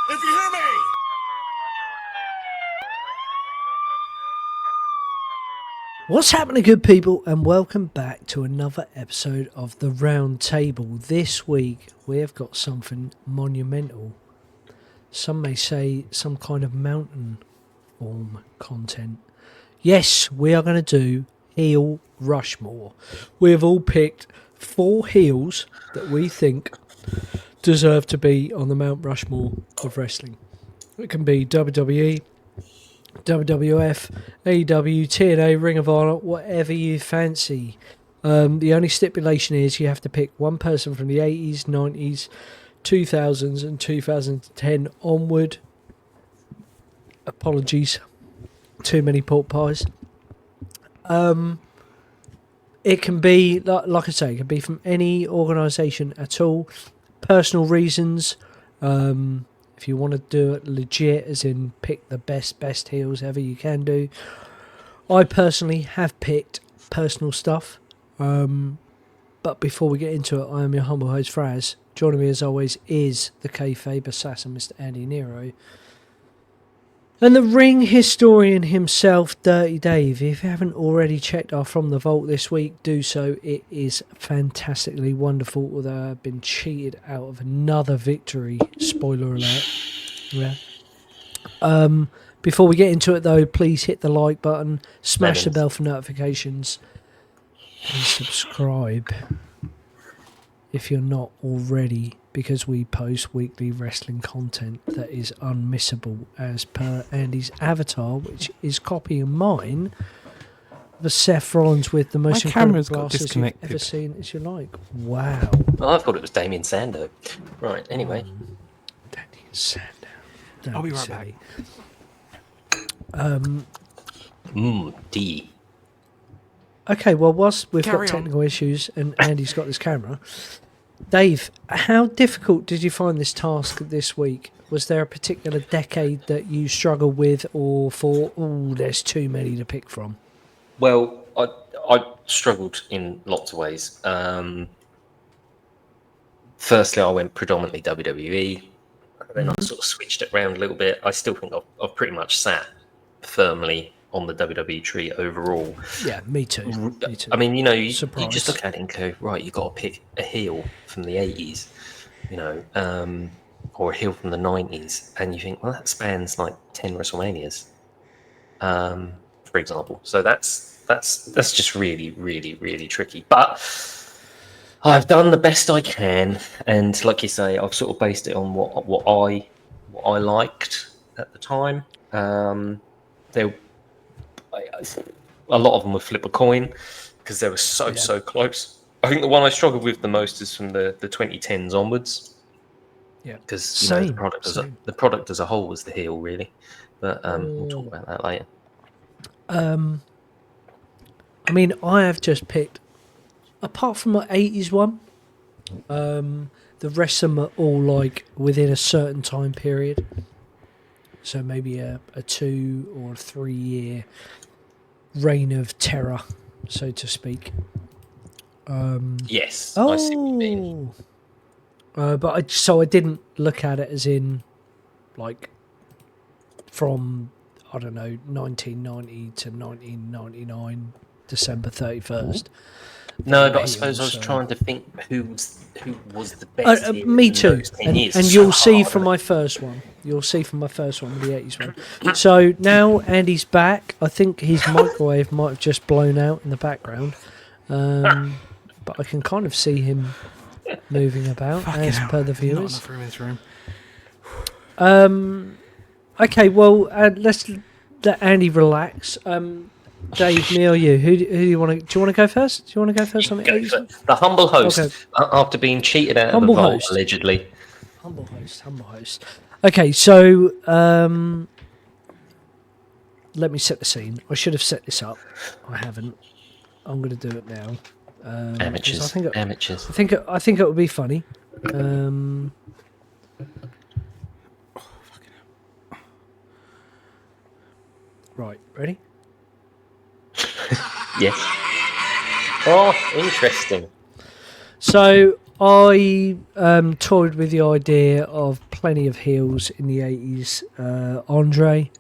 If you hear me! What's happening, good people, and welcome back to another episode of the Roundtable. This week we have got something monumental. Some may say some kind of mountain form content. Yes, we are going to do Heel Rushmore. We have all picked 4 heels that we think deserve to be on the Mount Rushmore of wrestling. It can be WWE, WWF, AEW, TNA, Ring of Honor, whatever you fancy. The only stipulation is you have to pick one person from the 80s, 90s, 2000s and 2010 onward. Apologies. Too many pork pies. It can be, like I say, it can be from any organisation at all. Personal reasons. If you want to do it legit, as in pick the best heels ever you can do. I personally have picked personal stuff. But before we get into it, I am your humble host, Fraz. Joining me as always is the kayfabe assassin, Mr. Andi Nero. And the ring historian himself, Dirty Dave. If you haven't already checked our From the Vault this week, do so. It is fantastically wonderful, although I've been cheated out of another victory. Spoiler alert. Yeah. Before we get into it, though, please hit the like button, smash the bell for notifications, and subscribe if you're not already, because we post weekly wrestling content that is unmissable as per Andy's avatar, which is copying mine, the Seth Rollins with the most incredible glasses you've ever seen, as you like. Wow. Oh, I thought it was Damien Sandow. Right, anyway. Damien Sandow. I'll be right back. D. Okay, well, whilst we've Carry got on. technical issues and Andy's got this camera, Dave, how difficult did you find this task this week? Was there a particular decade that you struggled with, or thought, oh, there's too many to pick from? Well, I struggled in lots of ways. Firstly, I went predominantly WWE. Then I sort of switched it around a little bit. I still think I've pretty much sat firmly on the WWE tree overall. Yeah, me too. I mean, you just look at it and go, right, you've got to pick a heel from the 80s, or a heel from the 90s. And you think, well, that spans like 10 WrestleManias, for example. So that's just really, really, really tricky. But I've done the best I can. And like you say, I've sort of based it on what I liked at the time. A lot of them would flip a coin because they were so close. I think the one I struggled with the most is from the 2010s onwards. Yeah, because the product as a whole was the heel, really. But we'll talk about that later. I mean, I have just picked, apart from my 80s one, the rest of them are all like within a certain time period. So maybe a 2 or 3 year reign of terror, so to speak. Yes, I see what you mean. But I didn't look at it as in, like, from, I don't know, 1990 to 1999, December 31st. No, but I suppose I was trying to think who was the best. Me too. And you'll see from my first one. You'll see from my first one, the 80s one. So now Andy's back. I think his microwave might have just blown out in the background. But I can kind of see him moving about per the viewers. Not enough room in this room. Okay, well, let's let Andy relax. Dave, me or you? Who do you want to? Do you want to go first? Do you want to go first on the 80s? The humble host, okay. After being cheated out of the vault, allegedly. Humble host. Okay, so let me set the scene. I should have set this up. I haven't. I'm going to do it now. Amateurs. I think it would be funny. Right, ready? Yes. Oh, interesting. So I toyed with the idea of plenty of heels in the 80s. Andre,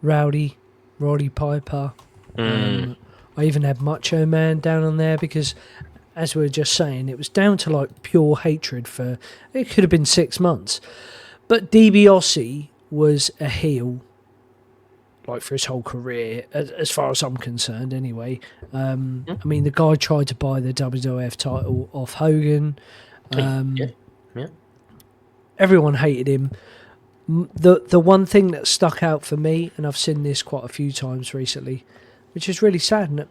Rowdy, Roddy Piper. I even had Macho Man down on there because, as we were just saying, it was down to like pure hatred for, it could have been 6 months. But DiBiase was a heel, like for his whole career, as far as I'm concerned anyway. I mean, the guy tried to buy the WWF title off Hogan. Everyone hated him. The one thing that stuck out for me, and I've seen this quite a few times recently, which is really sad and,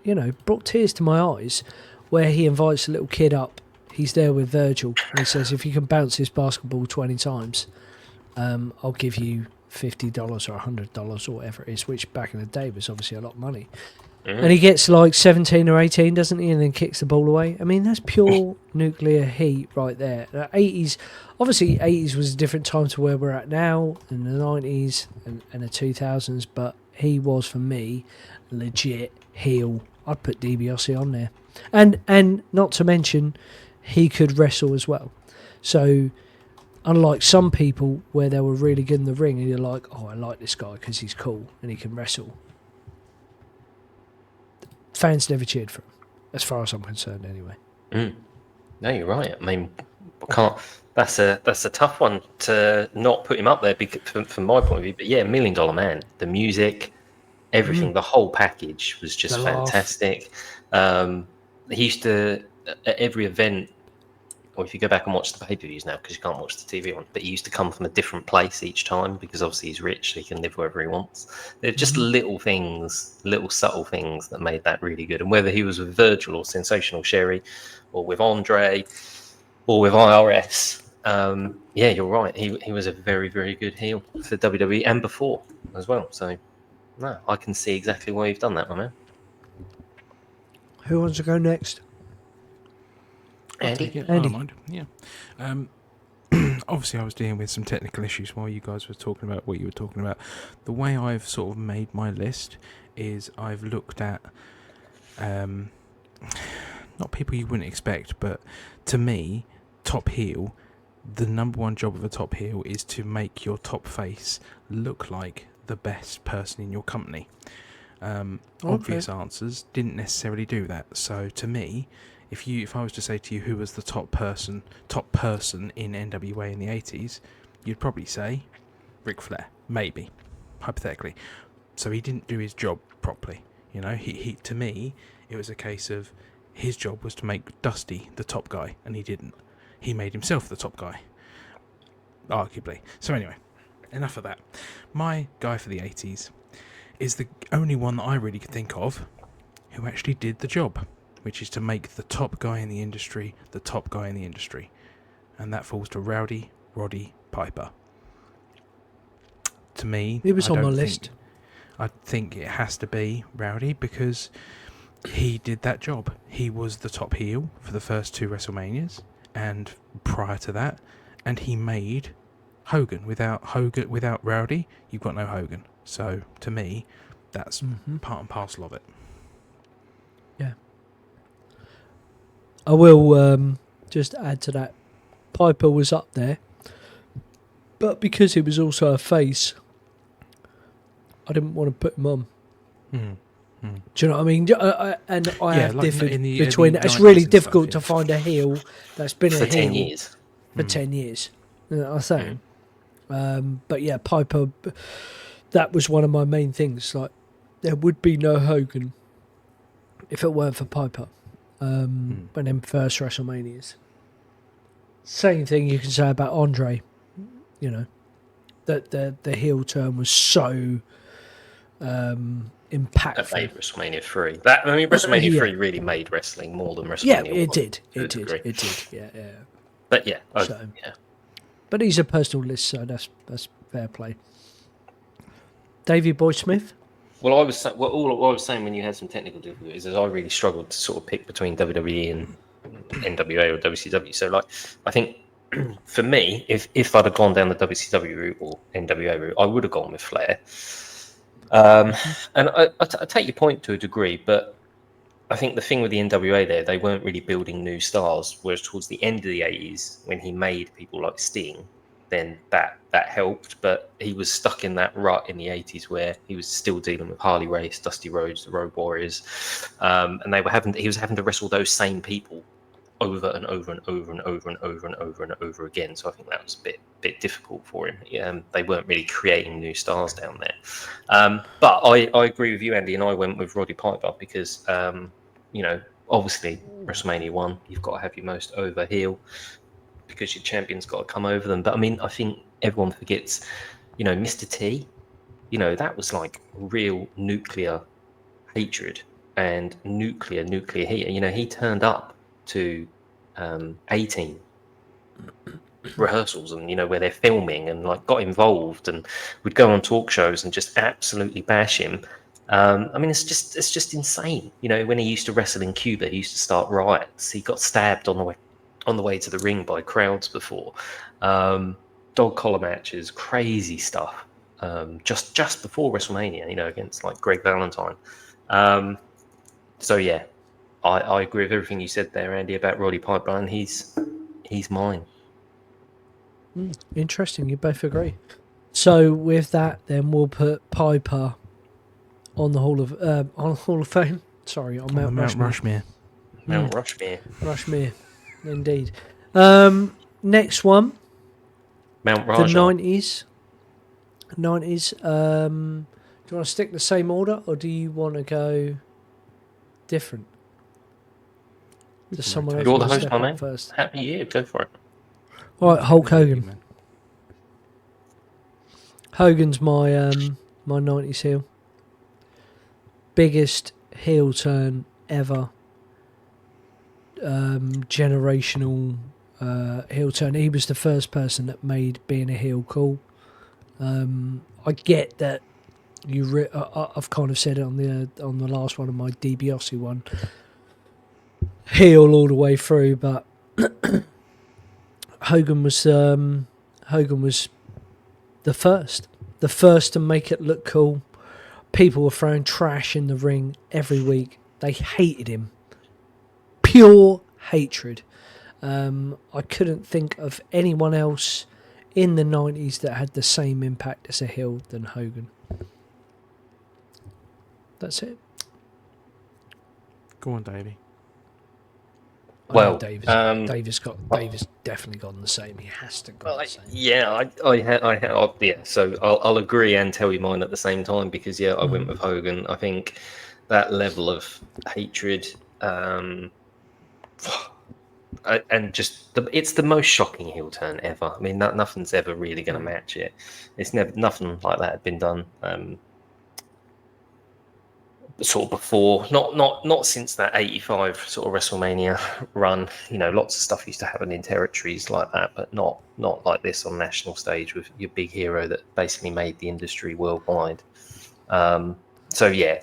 you know, brought tears to my eyes, where he invites a little kid up. He's there with Virgil, and he says, if you can bounce this basketball 20 times, I'll give you $50 or $100 or whatever it is, which back in the day was obviously a lot of money. And he gets like 17 or 18, doesn't he, and then kicks the ball away. I mean, that's pure nuclear heat right there. The 80s, obviously 80s was a different time to where we're at now, in the 90s and the 2000s, but he was, for me, legit heel. I'd put DiBiase on there. And not to mention, he could wrestle as well. So, unlike some people where they were really good in the ring and you're like, oh, I like this guy because he's cool and he can wrestle. Fans never cheered for him, as far as I'm concerned anyway. No, you're right. I mean, that's a tough one to not put him up there because, from my point of view. But yeah, $1 Million Man, the music, everything, the whole package was just fantastic. He used to, at every event, or if you go back and watch the pay-per-views now, because you can't watch the TV one, but he used to come from a different place each time because obviously he's rich, so he can live wherever he wants. They're just little things, little subtle things that made that really good. And whether he was with Virgil or Sensational Sherry or with Andre or with IRS, yeah, you're right. He was a very, very good heel for WWE and before as well. So, no, I can see exactly why you've done that, my man. Who wants to go next? Andy? I don't mind. Yeah. Obviously, I was dealing with some technical issues while you guys were talking about what you were talking about. The way I've sort of made my list is I've looked at not people you wouldn't expect, but to me, top heel, the number one job of a top heel is to make your top face look like the best person in your company. Obvious answers didn't necessarily do that. So to me, if I was to say to you who was the top person in NWA in the 80s, you'd probably say Ric Flair, maybe, hypothetically. So he didn't do his job properly. You know, he to me, it was a case of his job was to make Dusty the top guy, and he didn't. He made himself the top guy, arguably. So anyway, enough of that. My guy for the 80s is the only one that I really could think of who actually did the job, which is to make the top guy in the industry the top guy in the industry. And that falls to Roddy Piper. To me, He was on my list. I think it has to be Rowdy because he did that job. He was the top heel for the first 2 WrestleManias and prior to that, and he made Hogan. Without Rowdy, you've got no Hogan. So to me, that's part and parcel of it. Yeah. I will just add to that. Piper was up there, but because he was also a face, I didn't want to put him on. Do you know what I mean? I have differed between. It's really difficult to find a heel that's been for a heel 10 years. For 10 years. You know what I'm saying? But yeah, Piper. That was one of my main things. Like, there would be no Hogan if it weren't for Piper. When them first WrestleManias. Same thing you can say about Andre. You know, that the heel turn was so impactful. That made WrestleMania 3. WrestleMania 3 really made wrestling more than WrestleMania 1. Yeah, it did. It did. Yeah. But yeah, But he's a personal list, so that's fair play. Davey Boy Smith. Well, all I was saying when you had some technical difficulties is I really struggled to sort of pick between WWE and NWA or WCW. So, like, I think for me, if I'd have gone down the WCW route or NWA route, I would have gone with Flair. And I take your point to a degree, but I think the thing with the NWA there, they weren't really building new stars. Whereas towards the end of the 80s, when he made people like Sting, then that helped. But he was stuck in that rut in the 80s where he was still dealing with Harley Race, Dusty Rhodes, the Road Warriors, and he was having to wrestle those same people over and over and over and over and over and over and over again. So I think that was a bit difficult for him. They weren't really creating new stars down there. But I agree with you, Andy, and I went with Roddy Piper because obviously WrestleMania 1, you've got to have your most over heel because your champion's got to come over them. But I mean, I think everyone forgets, Mr. T, that was like real nuclear hatred and nuclear heat. He turned up to 18 rehearsals and where they're filming and like got involved and would go on talk shows and just absolutely bash him. I mean, it's just insane. When he used to wrestle in Cuba, he used to start riots. He got stabbed on the way to the ring by crowds before. Dog collar matches, crazy stuff. Just before WrestleMania, against like Greg Valentine. So yeah, I agree with everything you said there, Andy, about Roddy Piper, and he's mine. Interesting, you both agree. So with that, then we'll put Piper on the Hall of Fame. Sorry, on Mount Rushmore. Mount Rushmore. Rushmore, indeed. Next one. Mount Raja. The 90s. 90s. Do you want to stick the same order, or do you want to go different? Does someone else You're the want to host, step my up man. first? Happy year, go for it. All right, Hulk Hogan. Hogan's my my 90s heel. Biggest heel turn ever. Generational heel turn. He was the first person that made being a heel cool. I get that I've kind of said it on the last one of my DiBiase one. Heel all the way through, but Hogan was the first to make it look cool. People were throwing trash in the ring every week. They hated him. Pure hatred. I couldn't think of anyone else in the 90s that had the same impact as a heel than Hogan. That's it. Go on, Davey. Well, David's definitely gone the same. He has to go the same. Yeah, yeah. So I'll agree and tell you mine at the same time because I went with Hogan. I think that level of hatred, and just it's the most shocking heel turn ever. I mean, nothing's ever really going to match it. It's nothing like that had been done. Sort of before, not since that 85 sort of WrestleMania run. Lots of stuff used to happen in territories like that, but not like this on national stage with your big hero that basically made the industry worldwide. So yeah,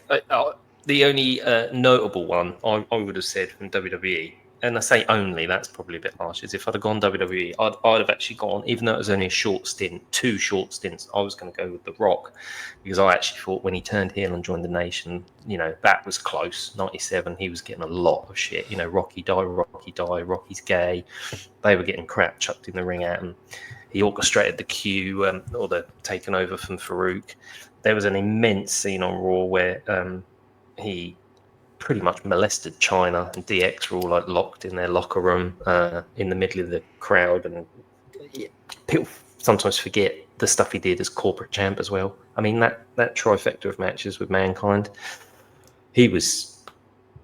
the only notable one I would have said from WWE, and I say only, that's probably a bit harsh, is if I'd have gone WWE, I'd have actually gone, even though it was only a short stint, 2 short stints, I was going to go with The Rock, because I actually thought when he turned heel and joined the Nation, that was close. 97, he was getting a lot of shit. Rocky die, Rocky's gay. They were getting crap chucked in the ring at him. He orchestrated the Q, or the taking over from Farouk. There was an immense scene on Raw where he pretty much molested China, and DX were all like locked in their locker room in the middle of the crowd, and people sometimes forget the stuff he did as corporate champ as well. I mean, that trifecta of matches with Mankind, he was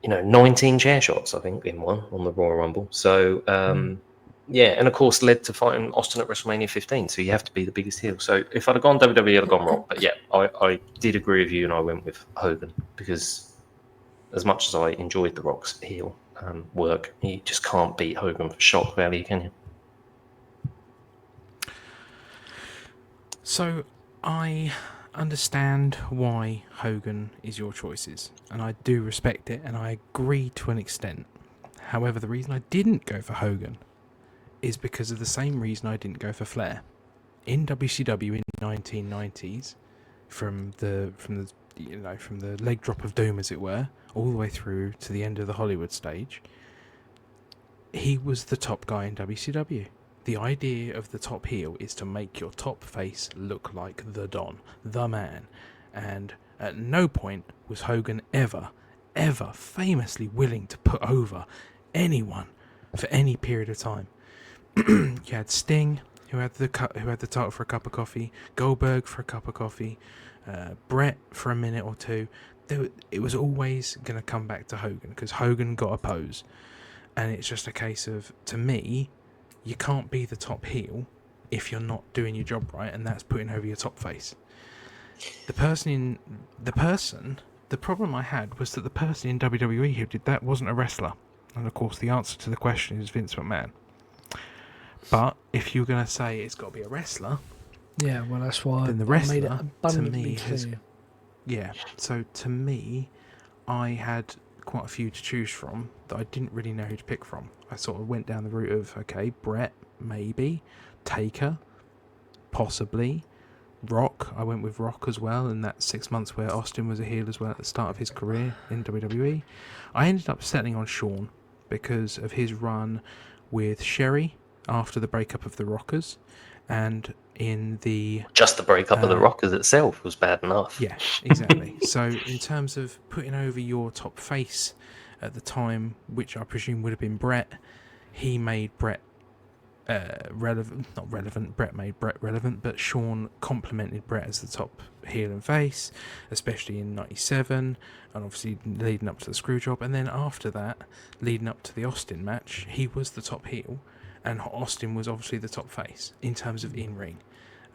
19 chair shots I think in one on the Royal Rumble. So yeah, and of course led to fighting Austin at WrestleMania 15, so you have to be the biggest heel. So if I'd have gone WWE, I'd have gone Rock. But yeah, I did agree with you, and I went with Hogan because as much as I enjoyed The Rock's heel work, you just can't beat Hogan for shock value, can you? So I understand why Hogan is your choices, and I do respect it, and I agree to an extent. However, the reason I didn't go for Hogan is because of the same reason I didn't go for Flair. In WCW in the 1990s, from the from the leg drop of doom, as it were, all the way through to the end of the Hollywood stage, he was the top guy in WCW. The idea of the top heel is to make your top face look like the Don, the man. And at no point was Hogan ever famously willing to put over anyone for any period of time. You had Sting, who had the title for a cup of coffee, Goldberg for a cup of coffee, Brett for a minute or two. It was always going to come back to Hogan, because Hogan got a pose. And it's just a case of, to me, you can't be the top heel if you're not doing your job right, and that's putting over your top face. The problem I had was that the person in WWE who did that wasn't a wrestler. And of course the answer to the question is Vince McMahon. But if you're going to say it's got to be a wrestler, yeah, well, that's why then the I wrestler, made it abundantly to me, clear. Yeah, so to me, I had quite a few to choose from that I didn't really know who to pick from. I sort of went down the route of, okay, Brett, maybe, Taker, possibly, Rock. I went with Rock as well, and that 6 months where Austin was a heel as well at the start of his career in WWE. I ended up settling on Shawn because of his run with Sherry after the breakup of the Rockers, and in the... Just the breakup of the Rockers itself was bad enough. Yeah, exactly. So in terms of putting over your top face at the time, which I presume would have been Brett, he made Brett relevant. Brett made Brett relevant, but Shawn complimented Brett as the top heel and face, especially in '97, and obviously leading up to the screw job. And then after that, leading up to the Austin match, he was the top heel, and Austin was obviously the top face in terms of in-ring.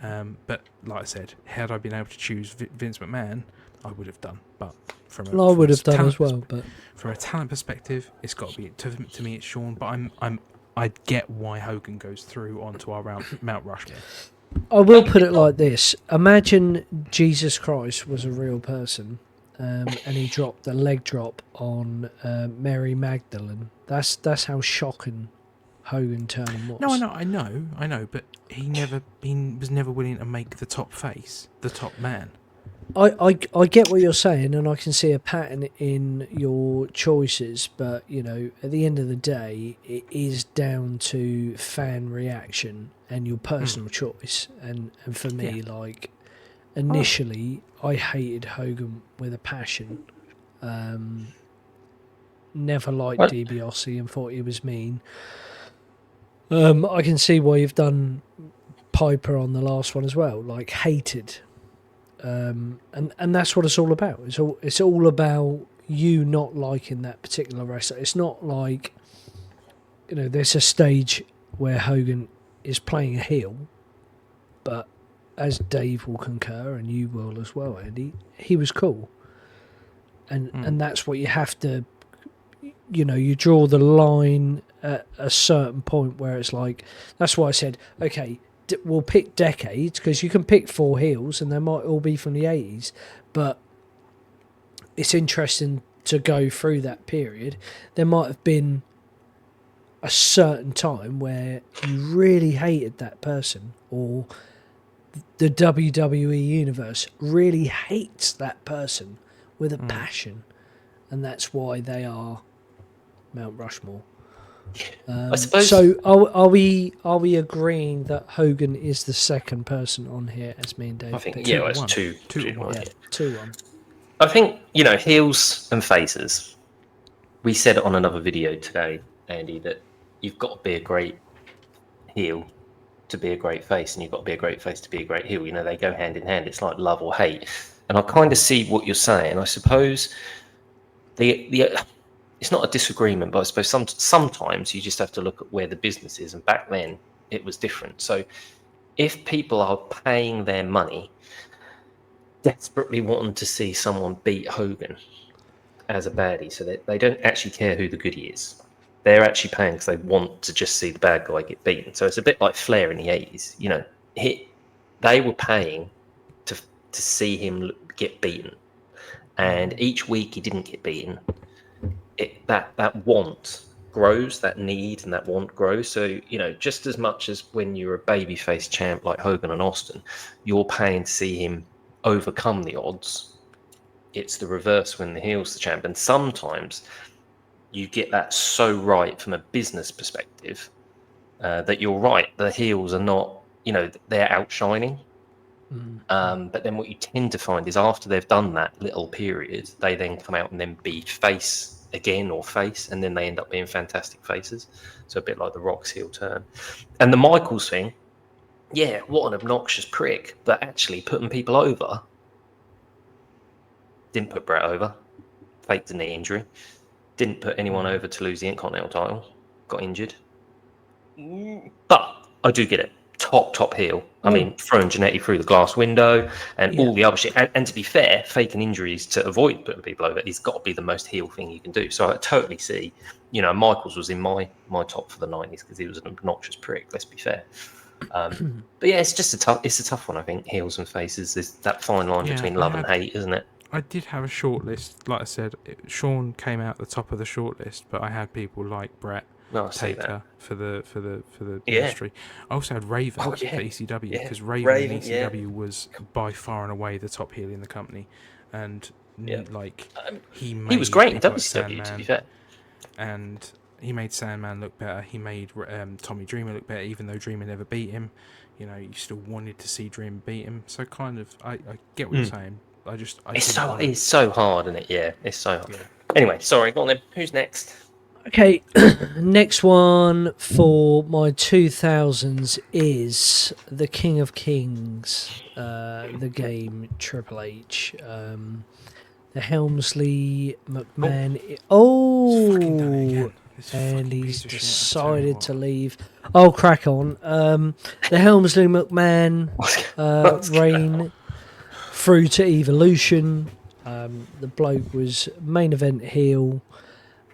But like I said, had I been able to choose Vince McMahon, I would have done. But I would have done as well. But from a talent perspective, it's got to be to me. It's Shawn. But I get why Hogan goes through onto our Mount Rushmore. I will put it like this: imagine Jesus Christ was a real person, and he dropped the leg drop on Mary Magdalene. That's how shocking Hogan turning was. No, I know, but he was never willing to make the top face, the top man. I get what you're saying, and I can see a pattern in your choices, but at the end of the day, it is down to fan reaction and your personal choice. And for me, initially, I hated Hogan with a passion. Never liked DiBiase and thought he was mean. I can see why you've done Piper on the last one as well, hated. And that's what it's all about. It's all about you not liking that particular wrestler. It's not like, there's a stage where Hogan is playing a heel, but as Dave will concur, and you will as well, Andy, he was cool. And that's what you have to, you draw the line at a certain point where it's like, that's why I said, okay, we'll pick decades, because you can pick 4 heels and they might all be from the 80s, but it's interesting to go through that period. There might have been a certain time where you really hated that person, or the WWE universe really hates that person with a passion, and that's why they are Mount Rushmore. I suppose. So are we agreeing that Hogan is the second person on here, as me and Dave? I think picked? it's 2-1. 2-1. I think heels and faces. We said it on another video today, Andy, that you've got to be a great heel to be a great face, and you've got to be a great face to be a great heel. They go hand in hand. It's like love or hate. And I kind of see what you're saying. I suppose it's not a disagreement, but I suppose sometimes you just have to look at where the business is. And back then, it was different. So if people are paying their money, desperately wanting to see someone beat Hogan as a baddie, so that they don't actually care who the goodie is. They're actually paying because they want to just see the bad guy get beaten. So it's a bit like Flair in the 80s. They were paying to see him get beaten. And each week he didn't get beaten, that want grows, that need and that want grows. So, just as much as when you're a babyface champ like Hogan and Austin, you're paying to see him overcome the odds it's the reverse when the heel's the champ. And sometimes you get that so right from a business perspective that you're right. The heels are not, they're outshining. But then what you tend to find is after they've done that little period, they then come out and then be face again or face, and then they end up being fantastic faces. So a bit like the Rock's heel turn. And the Michaels thing, yeah, what an obnoxious prick, but actually putting people over. Didn't put Brett over, faked a knee injury. Didn't put anyone over to lose the Intercontinental title, got injured. But I do get it. Top heel. I mean, throwing Jannetty through the glass window and all the other shit. And to be fair, faking injuries to avoid putting people over is got to be the most heel thing you can do. So I totally see, Michaels was in my top for the 90s because he was an obnoxious prick, let's be fair. But yeah, it's just a tough one, I think, heels and faces. There's that fine line between love and hate, isn't it? I did have a short list. Like I said, Sean came out the top of the short list, but I had people like Brett, Taker for the industry. I also had Raven for ECW because Raven in ECW was by far and away the top heel in the company, and he was great in WCW, to be fair. And he made Sandman look better. He made Tommy Dreamer look better, even though Dreamer never beat him. You still wanted to see Dreamer beat him. So kind of, I get what you're saying. It's so hard, isn't it? Yeah, it's so hard. Yeah. Anyway, sorry, go on then. Who's next? Okay, next one for my 2000s is the King of Kings, the game Triple H, the Helmsley McMahon. And he's decided to leave. Oh, crack on. The Helmsley McMahon reign through to Evolution. The bloke was main event heel.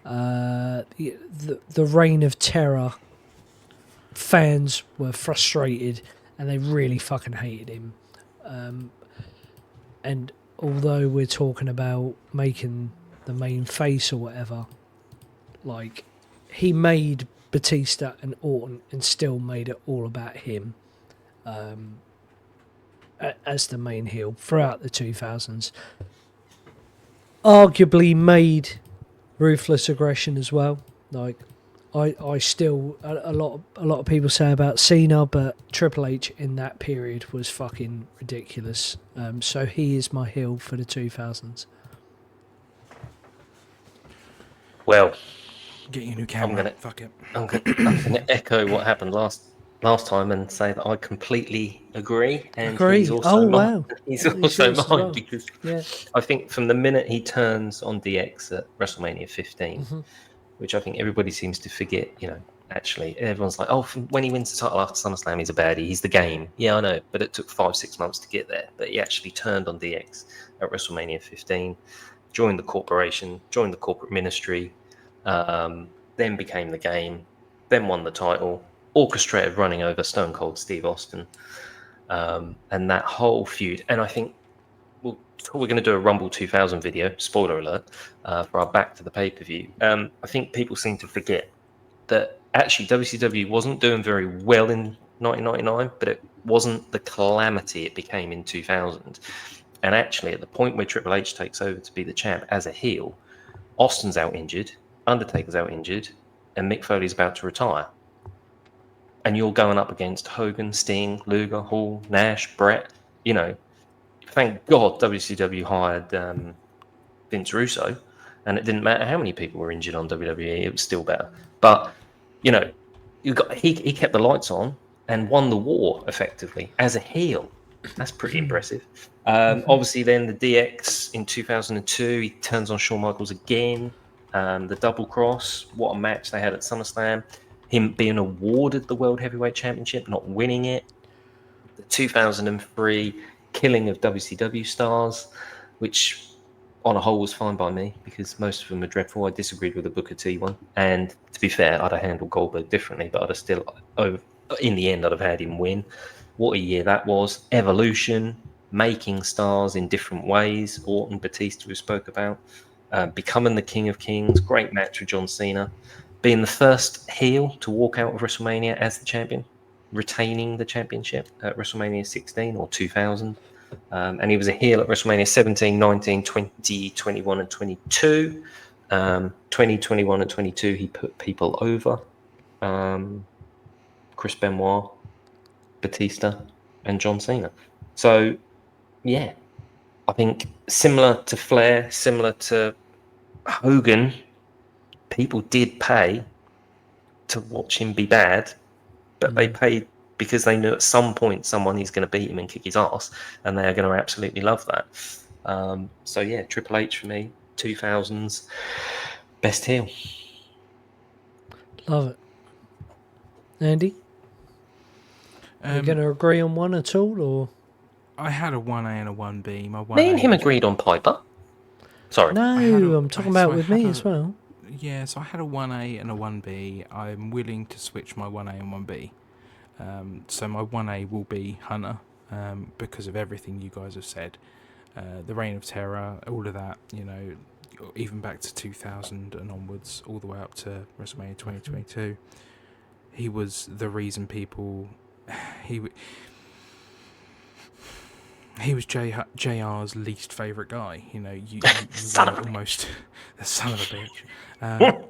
The reign of terror. Fans were frustrated and they really fucking hated him. And although we're talking about making the main face or whatever, like, he made Batista and Orton and still made it all about him as the main heel throughout the 2000s. Arguably made Ruthless Aggression as well. Like, I still, a lot of people say about Cena, but Triple H in that period was fucking ridiculous. So he is my heel for the 2000s. Well, get your new camera. I'm gonna echo what happened last time and say that I completely agree. And he's also mine. He's also mine well. Because I think from the minute he turns on DX at WrestleMania 15, which I think everybody seems to forget, actually everyone's like, oh, when he wins the title after SummerSlam, he's a baddie. He's the game. Yeah, I know, but it took 5-6 months to get there. But he actually turned on DX at WrestleMania 15, joined the corporation, joined the corporate ministry, then became the game, then won the title, orchestrated running over Stone Cold Steve Austin, and that whole feud. And I think we're going to do a Rumble 2000 video, spoiler alert, for our Back to the pay-per-view. I think people seem to forget that actually WCW wasn't doing very well in 1999, but it wasn't the calamity it became in 2000. And actually, at the point where Triple H takes over to be the champ as a heel, Austin's out injured, Undertaker's out injured, and Mick Foley's about to retire. And you're going up against Hogan, Sting, Luger, Hall, Nash, Brett. Thank God WCW hired Vince Russo, and it didn't matter how many people were injured on WWE, it was still better. But, he kept the lights on and won the war effectively as a heel. That's pretty impressive. Obviously, then the DX in 2002, he turns on Shawn Michaels again. The double cross, what a match they had at SummerSlam. Him being awarded the World Heavyweight Championship, not winning it. The 2003 killing of WCW stars, which on a whole was fine by me because most of them are dreadful. I disagreed with the Booker T one. And to be fair, I'd have handled Goldberg differently, but I'd have still, in the end, I'd have had him win. What a year that was. Evolution, making stars in different ways. Orton, Batista, we spoke about. Becoming the King of Kings. Great match with John Cena. Being the first heel to walk out of WrestleMania as the champion. Retaining the championship at WrestleMania 16 or 2000. And he was a heel at WrestleMania 17, 19, 20, 21, and 22. 20, 21, and 22, he put people over. Chris Benoit, Batista, and John Cena. So, yeah, I think similar to Flair, similar to Hogan, people did pay to watch him be bad, but they paid because they knew at some point someone is going to beat him and kick his ass, and they are going to absolutely love that. So yeah, Triple H for me, 2000s best heel. Love it. Andy? Are you going to agree on one at all, or...? I had a 1A and a 1B. My 1A Me and him agreed on Piper. Sorry. No, I'm talking about with me as well. Yeah, so I had a 1A and a 1B. I'm willing to switch my 1A and 1B. So my 1A will be Hunter, because of everything you guys have said. The Reign of Terror, all of that, you know, even back to 2000 and onwards, all the way up to WrestleMania 2022. He was the reason people... He was JR's least favourite guy. You know, you almost the son of a bitch.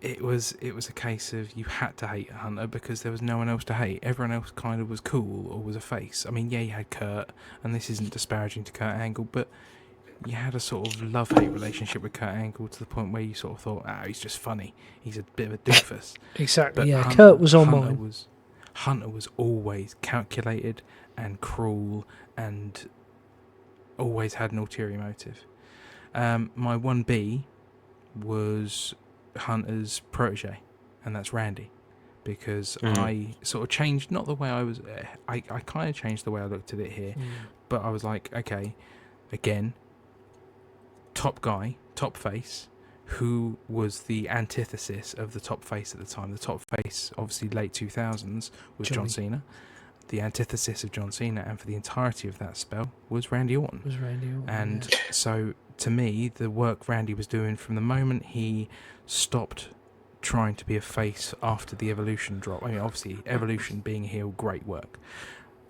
It was a case of you had to hate Hunter because there was no one else to hate. Everyone else kind of was cool or was a face. I mean, yeah, you had Kurt, and this isn't disparaging to Kurt Angle, but you had a sort of love-hate relationship with Kurt Angle to the point where you sort of thought, he's just funny. He's a bit of a doofus. Exactly, but yeah. Kurt was on mine. Hunter was always calculated and cruel and always had an ulterior motive. My 1B was Hunter's protege, and that's Randy, because I sort of changed, not the way I was, I kind of changed the way I looked at it here, but I was like, okay, again, top guy, top face, who was the antithesis of the top face at the time. The top face, obviously late 2000s, was John Cena. The antithesis of John Cena, and for the entirety of that spell, was Randy Orton. And so, to me, the work Randy was doing from the moment he stopped trying to be a face after the Evolution drop, I mean, obviously, Evolution being a heel, great work.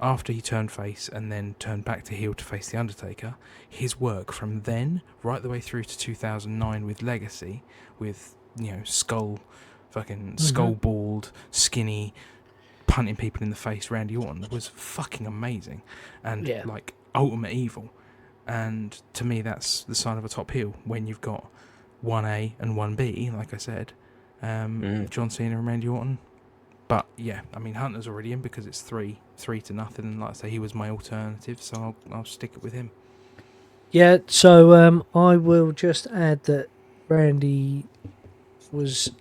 After he turned face and then turned back to heel to face The Undertaker, his work from then, right the way through to 2009 with Legacy, with, you know, skull bald, skinny, punting people in the face, Randy Orton, was fucking amazing and like ultimate evil. And to me, that's the sign of a top heel when you've got 1A and 1B, like I said, John Cena and Randy Orton. But yeah, I mean, Hunter's already in because it's 3-0, and like I say, he was my alternative, so I'll stick it with him. Yeah, so I will just add that Randy was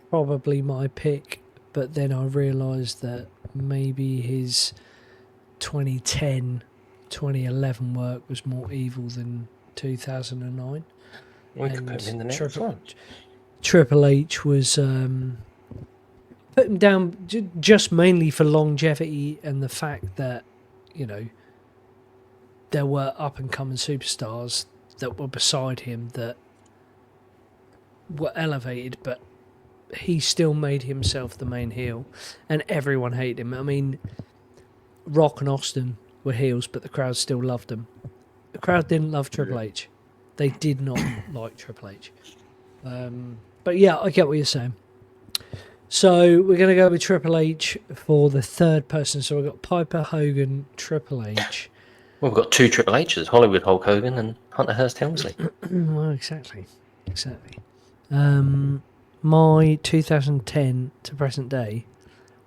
probably my pick, but then I realised that maybe his 2010, 2011 work was more evil than 2009. We could put him in the next one. Triple H was put him down just mainly for longevity and the fact that, you know, there were up-and-coming superstars that were beside him that were elevated, but he still made himself the main heel, and everyone hated him. I mean, Rock and Austin were heels, but the crowd still loved them. The crowd didn't love Triple H. They did not like Triple H. But yeah, I get what you're saying. So we're going to go with Triple H for the third person. So we've got Piper, Hogan, Triple H. Well, we've got 2 Triple H's, Hollywood Hulk Hogan and Hunter Hearst Helmsley. Well, exactly. My 2010 to present day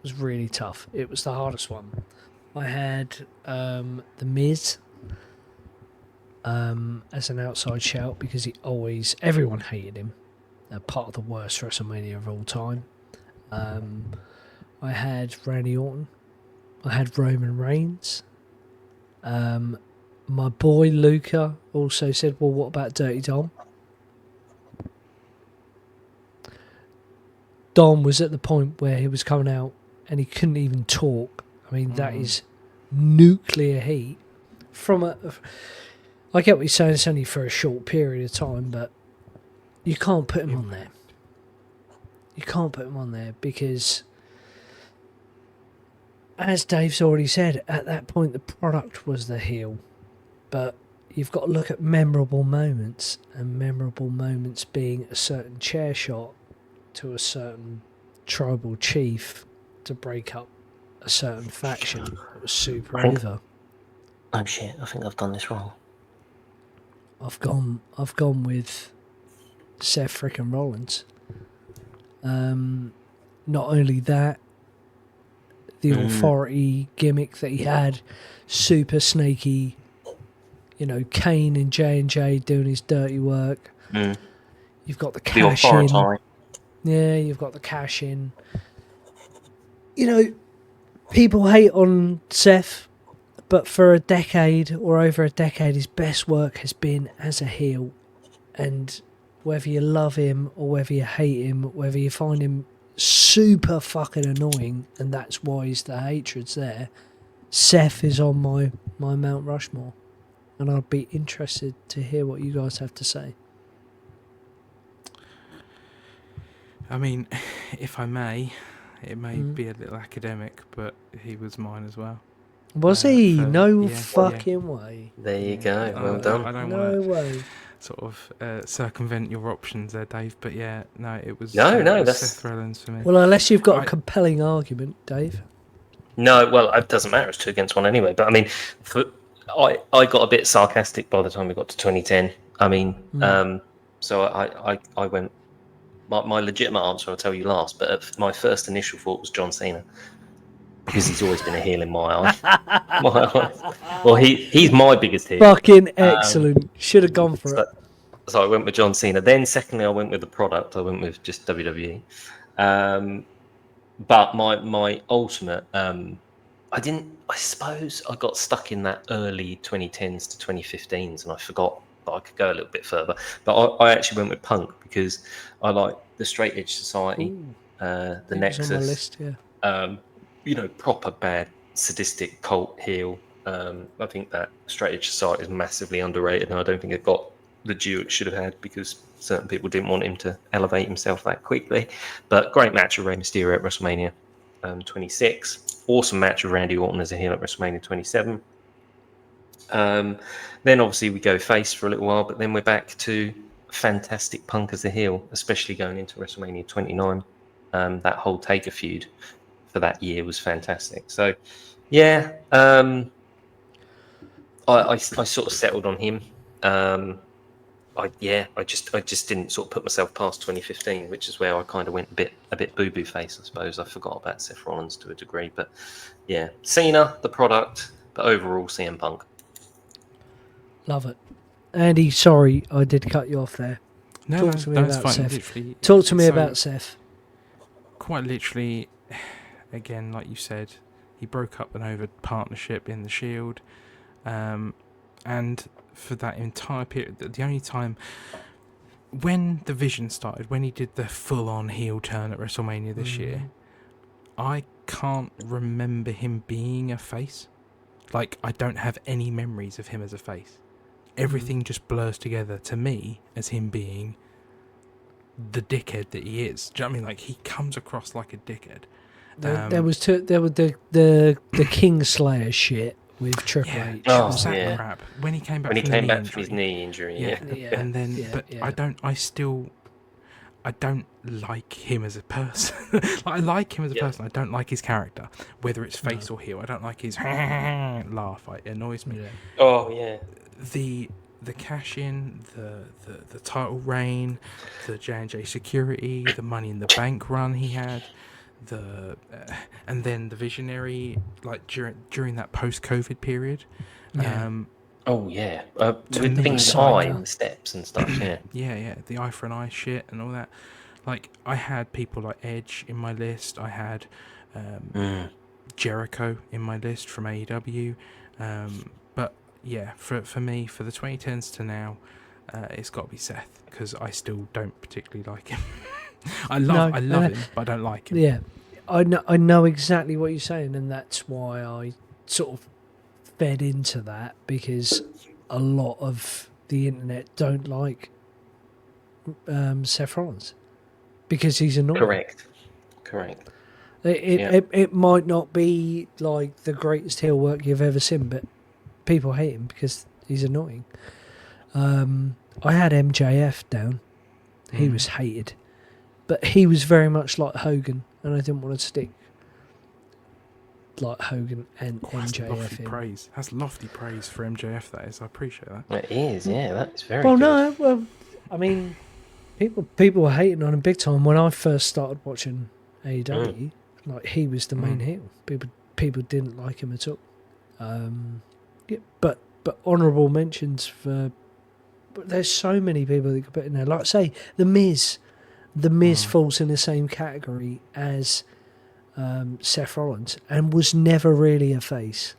was really tough. It was the hardest one. I had The Miz as an outside shout because everyone hated him. Part of the worst WrestleMania of all time. I had Randy Orton. I had Roman Reigns. My boy Luca also said, well, what about Dirty Dom? Dom was at the point where he was coming out and he couldn't even talk. I mean, that is nuclear heat. I get what you're saying, it's only for a short period of time, but you can't put him on there. You can't put him on there because, as Dave's already said, at that point the product was the heel. but you've got to look at memorable moments, and memorable moments being a certain chair shot to a certain tribal chief to break up a certain faction that was super over. Oh shit! I think I've done this wrong. I've gone with Seth frickin' Rollins. Not only that, the authority gimmick that he had, super snaky. You know, Kane and J&J doing his dirty work. You've got the cash in. Yeah, you've got the cash in. You know, people hate on Seth, but for a decade or over a decade, his best work has been as a heel. And whether you love him or whether you hate him, whether you find him super fucking annoying, and that's why the hatred's there, Seth is on my Mount Rushmore. And I'd be interested to hear what you guys have to say. I mean, if I may, it may be a little academic, but he was mine as well. Was he? No fucking way. There you go. Well done. I don't No want way. to sort of circumvent your options there, Dave. But yeah, no, it was that's Seth Rollins for me. Well, unless you've got a compelling argument, Dave. No, well, it doesn't matter. It's 2 against 1 anyway. But I mean, I got a bit sarcastic by the time we got to 2010. I mean, so I went. My legitimate answer I'll tell you last, but my first initial thought was John Cena, because he's always been a heel in my eye. Well, he's my biggest heel. Fucking excellent. Should have gone for it. So I went with John Cena. Then secondly, I went with the product. I went with just WWE. But my ultimate, I suppose I got stuck in that early 2010s to 2015s, and I forgot that I could go a little bit further. But I actually went with Punk because I like the Straight Edge Society, the Nexus. On my list, yeah. You know, proper bad, sadistic cult heel. I think that Straight Edge Society is massively underrated, and I don't think it got the due it should have had because certain people didn't want him to elevate himself that quickly. But great match with Rey Mysterio at WrestleMania 26. Awesome match with Randy Orton as a heel at WrestleMania 27. Then obviously we go face for a little while, but then we're back to fantastic Punk as a heel, especially going into WrestleMania 29. That whole Taker feud for that year was fantastic. So, yeah, I sort of settled on him. I just didn't sort of put myself past 2015, which is where I kind of went a bit boo-boo face, I suppose. I forgot about Seth Rollins to a degree, but yeah, Cena, the product, but overall CM Punk. Love it. Andy, sorry, I did cut you off there. No, Talk to me that's about fine. Seth. Talk to me about Seth. Quite literally, again, like you said, he broke up an over partnership in the Shield, and for that entire period, the only time when the Vision started, when he did the full-on heel turn at WrestleMania this year, I can't remember him being a face. Like, I don't have any memories of him as a face. Everything just blurs together to me as him being the dickhead that he is. Do you know what I mean? Like, he comes across like a dickhead. There was the Kingslayer shit with Triple H. Oh, that crap. When he came back from his knee injury. And then, I don't like him as a person. I like him as a person. I don't like his character, whether it's face or heel. I don't like his laugh. It annoys me. Yeah. Oh yeah. The cash in, the title reign, the J&J security, the Money in the Bank run he had, and then the Visionary, like during that post-COVID period. Things eye and the steps and stuff. Yeah, the eye for an eye shit and all that. Like, I had people like Edge in my list. I had Jericho in my list from AEW. But yeah, for me, for the 2010s to now, it's got to be Seth, because I still don't particularly like him. I love him, but I don't like him. Yeah, I know exactly what you're saying, and that's why I sort of fed into that, because a lot of the internet don't like Seth Rollins because he's annoying. Correct. It might not be like the greatest heel work you've ever seen, but people hate him because He's annoying. I had MJF down. He was hated. But he was very much like Hogan, and I didn't want to stick like Hogan and That's MJF lofty in. praise. That's lofty praise for MJF. That is. I appreciate that. It is, yeah. That's very Well, good. no, well, I mean, people were hating on him big time when I first started watching AEW. Like, he was the main heel. People didn't like him at all. Yeah, but honourable mentions for. But there's so many people that you could put in there. Like, say, The Miz. The Miz falls in the same category as Seth Rollins and was never really a face.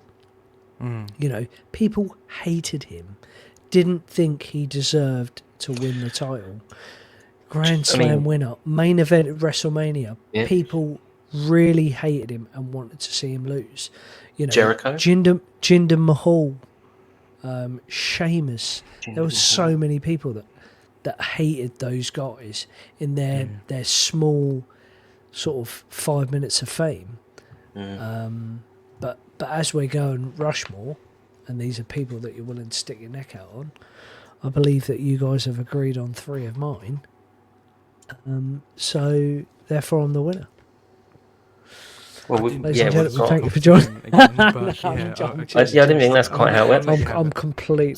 You know, people hated him, didn't think he deserved to win the title. Grand Slam winner, main event at WrestleMania. Yeah. People really hated him and wanted to see him lose. You know, Jericho? Jinder Mahal, Sheamus. There were so many people that hated those guys in their small sort of 5 minutes of fame. But as we're going Rushmore, and these are people that you're willing to stick your neck out on, I believe that you guys have agreed on 3 of mine. So therefore, I'm the winner. Well, Ladies and gentlemen, thank you for joining. I didn't think that's quite how it went. I'm completely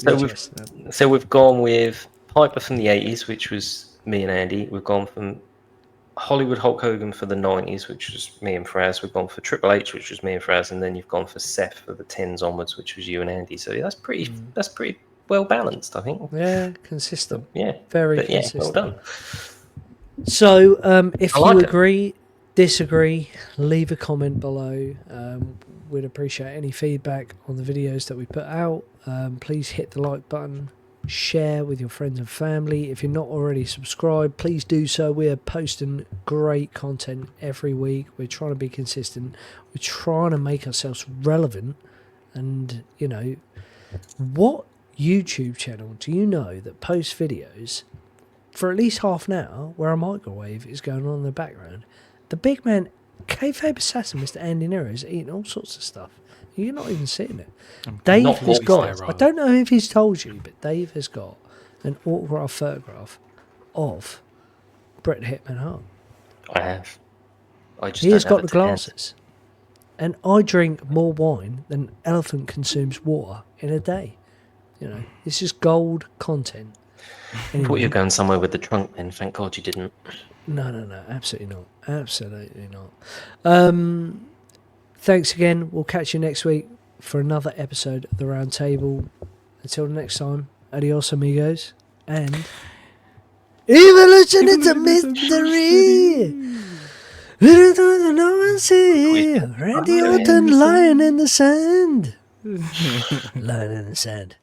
So we've gone with Piper from the 80s, which was me and Andy. We've gone from Hollywood Hulk Hogan for the 90s, which was me and Fraz. We've gone for Triple H, which was me and Fraz, and then you've gone for Seth for the 10s onwards, which was you and Andy. So yeah, that's pretty well balanced, I think. Yeah, consistent. Yeah, very consistent. Well done. So if like you it. agree, disagree, leave a comment below. We'd appreciate any feedback on the videos that we put out. Please hit the like button, share with your friends and family. If you're not already subscribed, please do so. We are posting great content every week. We're trying to be consistent. We're trying to make ourselves relevant. And, you know, what YouTube channel do you know that posts videos for at least half an hour where a microwave is going on in the background? The big man, kayfabe assassin, Mr. Andi Nero, is eating all sorts of stuff. You're not even seeing it. Dave Not has got, sterile. I don't know if he's told you, but Dave has got an autographed photograph of Bret Hitman Hart. I have. I just He has don't got have the it to hand. glasses. And I drink more wine than an elephant consumes water in a day. You know, this is gold content. I thought Anyway, you were going somewhere with the trunk then. Thank God you didn't. No, absolutely not. Absolutely not. Thanks again. We'll catch you next week for another episode of the Roundtable. Until next time, adios amigos, and evolution is a mystery. No one see Randy Orton lying in the sand. Lying in the sand.